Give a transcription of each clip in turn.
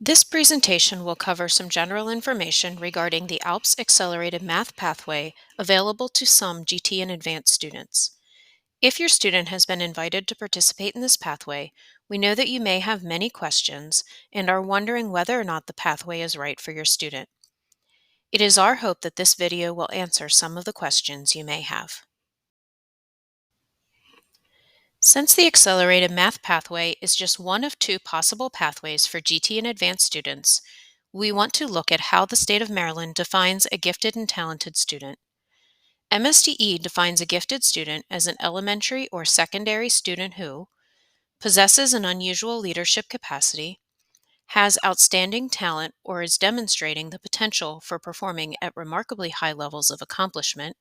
This presentation will cover some general information regarding the ALPS Accelerated Math Pathway available to some GT and advanced students. If your student has been invited to participate in this pathway, we know that you may have many questions and are wondering whether or not the pathway is right for your student. It is our hope that this video will answer some of the questions you may have. Since the Accelerated Math Pathway is just one of two possible pathways for GT and advanced students, we want to look at how the state of Maryland defines a gifted and talented student. MSDE defines a gifted student as an elementary or secondary student who possesses an unusual leadership capacity, has outstanding talent or is demonstrating the potential for performing at remarkably high levels of accomplishment,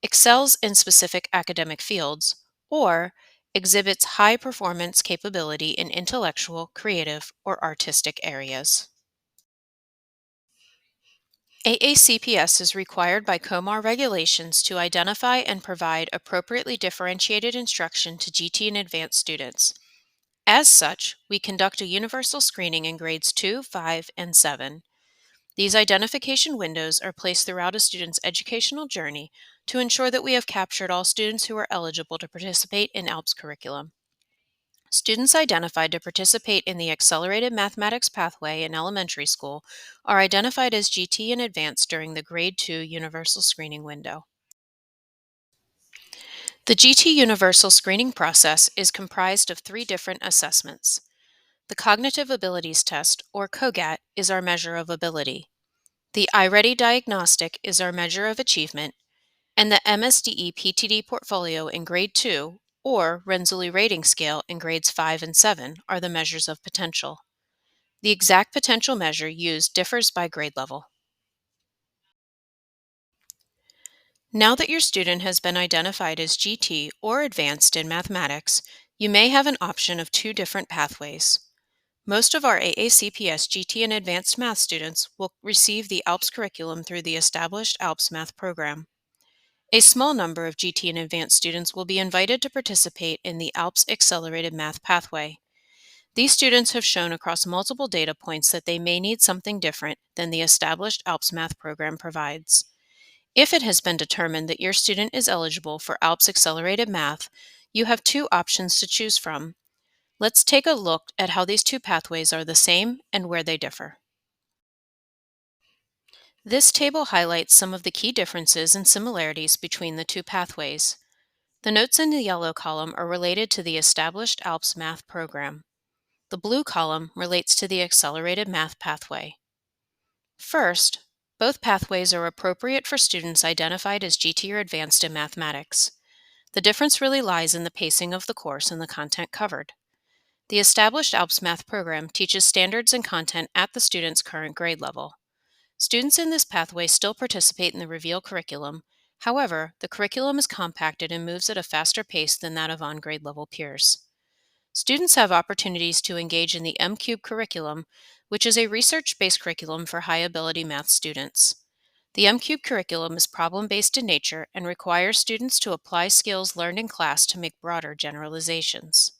excels in specific academic fields, or exhibits high performance capability in intellectual, creative, or artistic areas. AACPS is required by COMAR regulations to identify and provide appropriately differentiated instruction to GT and advanced students. As such, we conduct a universal screening in grades 2, 5, and 7. These identification windows are placed throughout a student's educational journey to ensure that we have captured all students who are eligible to participate in ALPS curriculum. Students identified to participate in the Accelerated Mathematics Pathway in elementary school are identified as GT and advanced during the Grade 2 Universal Screening window. The GT Universal Screening process is comprised of three different assessments. The Cognitive Abilities Test, or COGAT, is our measure of ability. The iReady Diagnostic is our measure of achievement, and the MSDE PTD Portfolio in Grade 2, or Renzulli Rating Scale in Grades 5 and 7, are the measures of potential. The exact potential measure used differs by grade level. Now that your student has been identified as GT or advanced in mathematics, you may have an option of two different pathways. Most of our AACPS GT and advanced math students will receive the ALPS curriculum through the established ALPS math program. A small number of GT and advanced students will be invited to participate in the ALPS Accelerated Math Pathway. These students have shown across multiple data points that they may need something different than the established ALPS math program provides. If it has been determined that your student is eligible for ALPS Accelerated Math, you have two options to choose from. Let's take a look at how these two pathways are the same and where they differ. This table highlights some of the key differences and similarities between the two pathways. The notes in the yellow column are related to the established ALPS math program. The blue column relates to the Accelerated Math Pathway. First, both pathways are appropriate for students identified as GT or advanced in mathematics. The difference really lies in the pacing of the course and the content covered. The established ALPS math program teaches standards and content at the student's current grade level. Students in this pathway still participate in the Reveal curriculum. However, the curriculum is compacted and moves at a faster pace than that of on-grade level peers. Students have opportunities to engage in the M-Cube curriculum, which is a research-based curriculum for high-ability math students. The M-Cube curriculum is problem-based in nature and requires students to apply skills learned in class to make broader generalizations.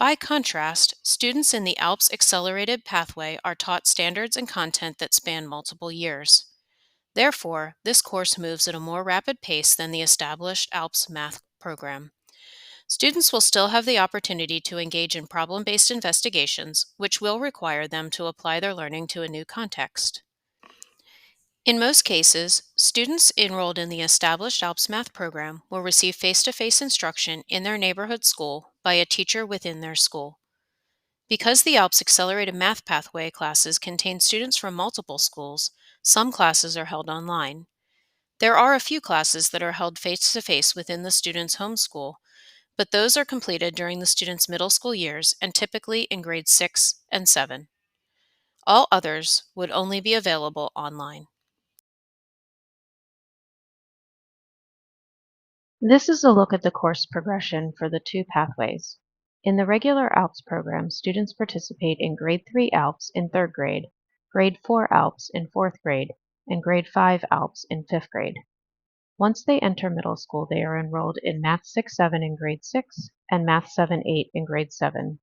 By contrast, students in the ALPS Accelerated Pathway are taught standards and content that span multiple years. Therefore, this course moves at a more rapid pace than the established ALPS math program. Students will still have the opportunity to engage in problem-based investigations, which will require them to apply their learning to a new context. In most cases, students enrolled in the established ALPS math program will receive face-to-face instruction in their neighborhood school by a teacher within their school. Because the ALPS Accelerated Math Pathway classes contain students from multiple schools, some classes are held online. There are a few classes that are held face-to-face within the student's home school, but those are completed during the student's middle school years and typically in grades 6 and 7. All others would only be available online. This is a look at the course progression for the two pathways. In the regular ALPS program, students participate in Grade 3 ALPS in 3rd grade, Grade 4 ALPS in 4th grade, and Grade 5 ALPS in 5th grade. Once they enter middle school, they are enrolled in Math 6-7 in Grade 6 and Math 7-8 in Grade 7.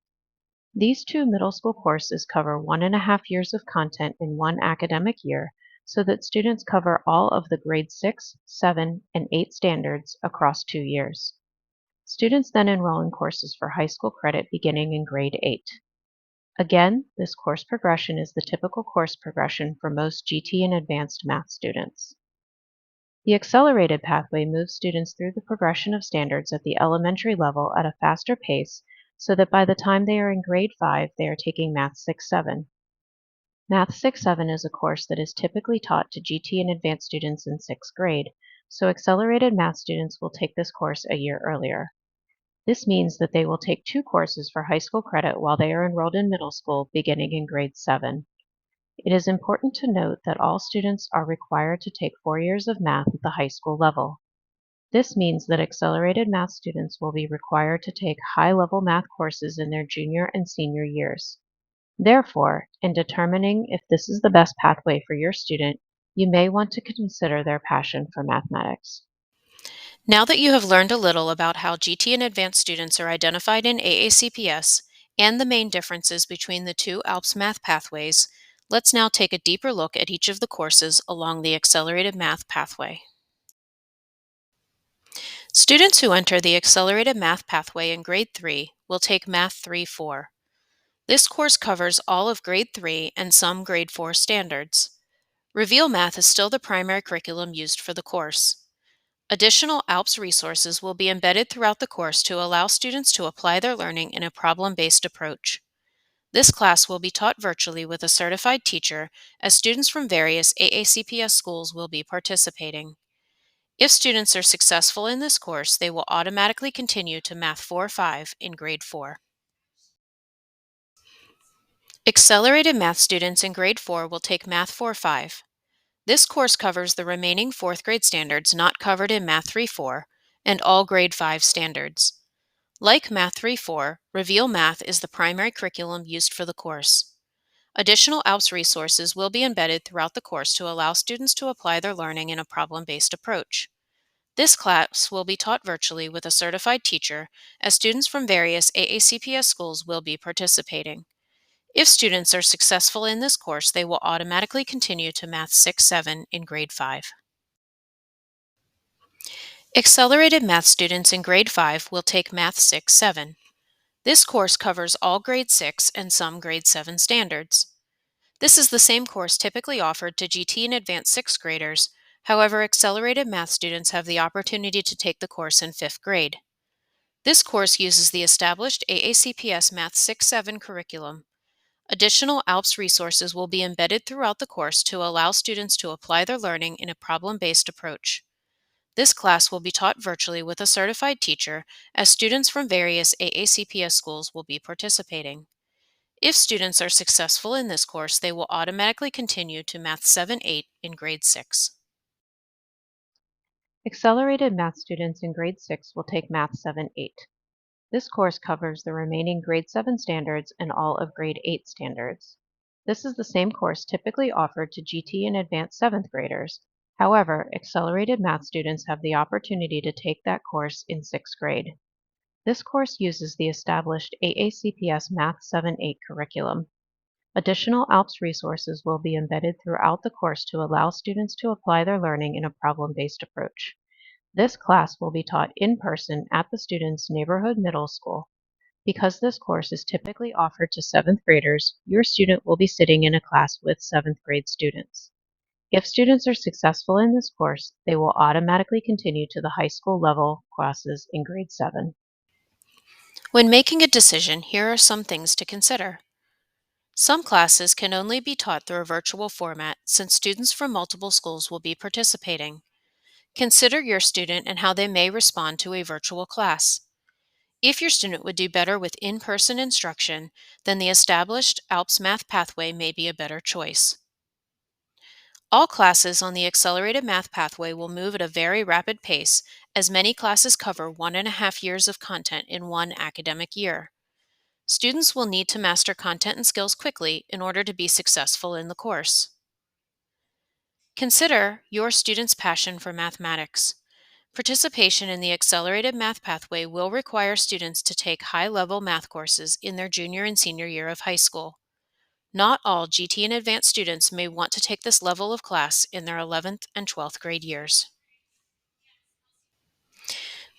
These two middle school courses cover 1.5 years of content in one academic year so that students cover all of the grade 6, 7, and 8 standards across 2 years. Students then enroll in courses for high school credit beginning in grade 8. Again, this course progression is the typical course progression for most GT and advanced math students. The accelerated pathway moves students through the progression of standards at the elementary level at a faster pace so that by the time they are in grade 5, they are taking Math 6-7. Math 6-7 is a course that is typically taught to GT and advanced students in 6th grade, so accelerated math students will take this course a year earlier. This means that they will take 2 courses for high school credit while they are enrolled in middle school beginning in grade 7. It is important to note that all students are required to take 4 years of math at the high school level. This means that accelerated math students will be required to take high-level math courses in their junior and senior years. Therefore, in determining if this is the best pathway for your student, you may want to consider their passion for mathematics. Now that you have learned a little about how GT and advanced students are identified in AACPS and the main differences between the two ALPS math pathways, let's now take a deeper look at each of the courses along the Accelerated Math Pathway. Students who enter the Accelerated Math Pathway in Grade 3 will take Math 3-4. This course covers all of Grade 3 and some Grade 4 standards. Reveal Math is still the primary curriculum used for the course. Additional ALPS resources will be embedded throughout the course to allow students to apply their learning in a problem-based approach. This class will be taught virtually with a certified teacher, as students from various AACPS schools will be participating. If students are successful in this course, they will automatically continue to Math 4-5 in Grade 4. Accelerated Math students in Grade 4 will take Math 4-5. This course covers the remaining 4th grade standards not covered in Math 3-4 and all Grade 5 standards. Like Math 3-4, Reveal Math is the primary curriculum used for the course. Additional ALPS resources will be embedded throughout the course to allow students to apply their learning in a problem-based approach. This class will be taught virtually with a certified teacher, as students from various AACPS schools will be participating. If students are successful in this course, they will automatically continue to Math 6-7 in Grade 5. Accelerated Math students in Grade 5 will take Math 6-7. This course covers all Grade 6 and some Grade 7 standards. This is the same course typically offered to GT and advanced 6th graders. However, accelerated math students have the opportunity to take the course in 5th grade. This course uses the established AACPS Math 6-7 curriculum. Additional ALPS resources will be embedded throughout the course to allow students to apply their learning in a problem-based approach. This class will be taught virtually with a certified teacher, as students from various AACPS schools will be participating. If students are successful in this course, they will automatically continue to Math 7-8 in Grade 6. Accelerated math students in grade 6 will take Math 7-8. This course covers the remaining grade 7 standards and all of grade 8 standards. This is the same course typically offered to GT and advanced 7th graders. However, accelerated math students have the opportunity to take that course in 6th grade. This course uses the established AACPS Math 7-8 curriculum. Additional ALPS resources will be embedded throughout the course to allow students to apply their learning in a problem-based approach. This class will be taught in person at the student's neighborhood middle school. Because this course is typically offered to 7th graders, your student will be sitting in a class with 7th grade students. If students are successful in this course, they will automatically continue to the high school level classes in grade 7. When making a decision, here are some things to consider. Some classes can only be taught through a virtual format, since students from multiple schools will be participating. Consider your student and how they may respond to a virtual class. If your student would do better with in-person instruction, then the established ALPS Math Pathway may be a better choice. All classes on the Accelerated Math Pathway will move at a very rapid pace, as many classes cover 1.5 years of content in one academic year. Students will need to master content and skills quickly in order to be successful in the course. Consider your student's passion for mathematics. Participation in the Accelerated Math Pathway will require students to take high-level math courses in their junior and senior year of high school. Not all GT and advanced students may want to take this level of class in their 11th and 12th grade years.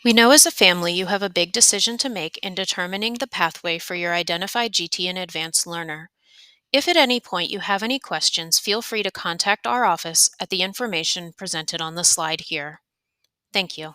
We know as a family you have a big decision to make in determining the pathway for your identified GT and advanced learner. If at any point you have any questions, feel free to contact our office at the information presented on the slide here. Thank you.